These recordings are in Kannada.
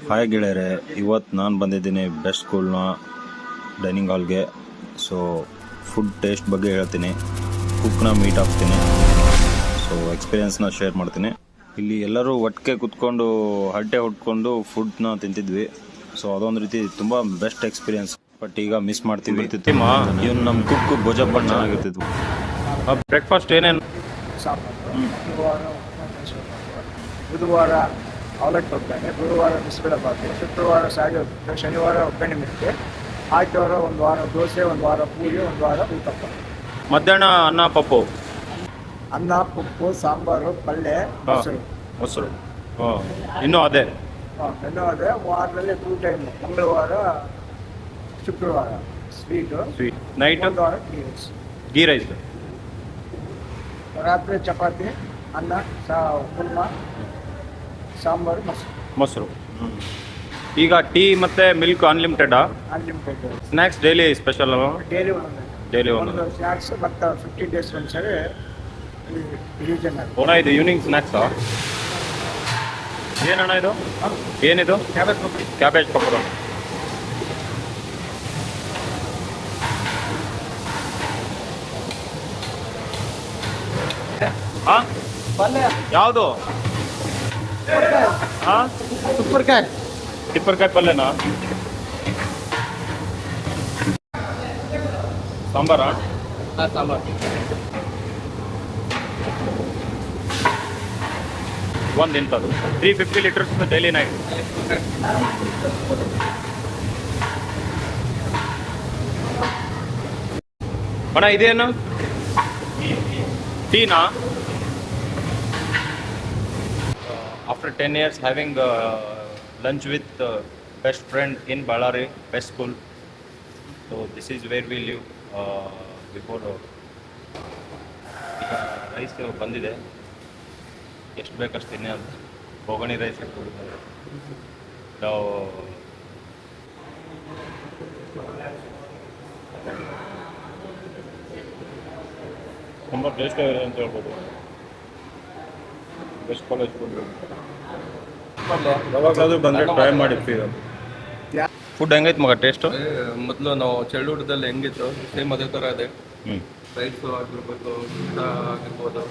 ಹಾಯ್ ಗೆಳೆಯರೆ, ಇವತ್ತು ನಾನು ಬಂದಿದ್ದೀನಿ ಬೆಸ್ಟ್ ಸ್ಕೂಲ್ನ ಡೈನಿಂಗ್ ಹಾಲ್ಗೆ. ಸೊ ಫುಡ್ ಟೇಸ್ಟ್ ಬಗ್ಗೆ ಹೇಳ್ತೀನಿ, ಕುಕ್ನ ಮೀಟ್ ಆಗ್ತೀನಿ, ಸೊ ಎಕ್ಸ್ಪೀರಿಯನ್ಸ್ನ ಶೇರ್ ಮಾಡ್ತೀನಿ. ಇಲ್ಲಿ ಎಲ್ಲರೂ ಒಟ್ಟಿಗೆ ಕುತ್ಕೊಂಡು ಹರಟೆ ಹೊಡ್ಕೊಂಡು ಫುಡ್ನ ತಿಂತಿದ್ವಿ. ಸೊ ಅದೊಂದು ರೀತಿ ತುಂಬ ಬೆಸ್ಟ್ ಎಕ್ಸ್ಪೀರಿಯನ್ಸ್. ಬಟ್ ಈಗ ಮಿಸ್ ಮಾಡ್ತೀವಿ. ಇವ್ನು ನಮ್ಮ ಕುಕ್ ಭೋಜಪ್ಪ ಚೆನ್ನಾಗಿರ್ತಿದ್ವು. ಬ್ರೇಕ್ಫಾಸ್ಟ್ ಏನೇನು? ಬುಧವಾರ ಅವಲಕ್ಕಿ ಹೋಗ್ತಾನೆ, ಗುರುವಾರ ಬಿಸಿಬೇಳೆ ಬಾತು, ಶುಕ್ರವಾರ ಶನಿವಾರ ಒಗ್ಗರಣೆ ಮೆಕ್ಕೆ, ಆಯ್ತವಾರ ಒಂದು ವಾರ ದೋಸೆ, ಒಂದು ವಾರ ಪೂರಿ, ಒಂದು ವಾರ ಊತಪ್ಪ. ಮಧ್ಯಾಹ್ನ ಅನ್ನ ಪಪ್ಪು, ಅನ್ನ ಪಪ್ಪು, ಸಾಂಬಾರು, ಪಲ್ಯ, ಮೊಸರು. ಇನ್ನೂ ಅದೇ ಇನ್ನೂ ಅದೇ. ವಾರದಲ್ಲಿ 2 ಟೈಮ್, ಮಂಗಳವಾರ ಶುಕ್ರವಾರ ಸ್ವೀಟು, ನೈಟ್ ಒಂದು ವಾರ ಗೀ ರೈಸ್, ರಾತ್ರಿ ಚಪಾತಿ, ಅನ್ನ, ಕುರ್ಮ, ಸಾಂಬಾರು, ಮೊಸರು. ಈಗ ಟೀ ಮತ್ತೆ ಮಿಲ್ಕ್ ಅನ್ಲಿಮಿಟೆಡಾ? Unlimited. Snacks daily special? Daily ಒಂದು ಸ್ನ್ಯಾಕ್ಸ್ ಮತ್ತು 15 ಡೇಸ್ ಒಂದ್ಸರಿ ರಿವಿಷನ್ ಅಣ್ಣ. ಇದು ಈವ್ನಿಂಗ್ ಸ್ನ್ಯಾಕ್ಸಾ? ಏನಣ್ಣ ಇದು? ಏನಿದು? ಕ್ಯಾಬೇಜ್ ಪಕೋಡ. ಯಾವುದು? ಟಿಪ್ಪರ್ಕಾಯಿ ಪಲ್ಯನಾ? ಸಾಂಬಾರಾ? ಸಾಂಬಾರು. ಒಂದು ಇಂಥದ್ದು 350 ಲೀಟರ್ಸ್ ಡೈಲಿ ನೈಟ್. ಅಣ್ಣ ಇದೇನು? Tina? After 10 years having lunch with best friend in Ballari, best school. So this is where we live before. Rice ಬಂದಿದೆ, ಎಷ್ಟು ಬೇಕಷ್ಟು ತಿನ್ನಿ ಅಂತ. ಬೋಗಣಿ ರೈಸ್ ನಾವು ತುಂಬ ಟೇಸ್ಟ್ ಆಗಿದೆ ಅಂತ ಹೇಳ್ಬೋದು. ಬೆಸ್ಟ್ ಕಾಲೇಜ್ ಯಾವಾಗಲಾದರೂ ಬಂದರೆ ಟ್ರೈ ಮಾಡಿ. ಫುಡ್ ಹೆಂಗೈತೆ ಮಗ ಟೇಸ್ಟು? ಮೊದಲು ನಾವು ಚೈಲ್ಡ್ಹುಡ್ದಲ್ಲಿ ಹೆಂಗಿತ್ತು ಸೇಮ್ ಅದೇ ಥರ ಇದೆ. ರೈಸು ಆಗಿರ್ಬೋದು, ಊಟ ಆಗಿರ್ಬೋದು,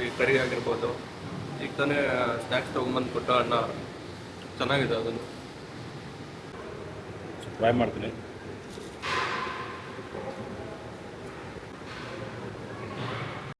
ಈ ಕರಿ ಆಗಿರ್ಬೋದು. ಈಗ ತಾನೇ ಸ್ನ್ಯಾಕ್ಸ್ ತೊಗೊಂಬಂದು ಕೊಟ್ಟ ಅಣ್ಣ ಚೆನ್ನಾಗಿದೆ, ಅದನ್ನು ಟ್ರೈ ಮಾಡ್ತೀನಿ.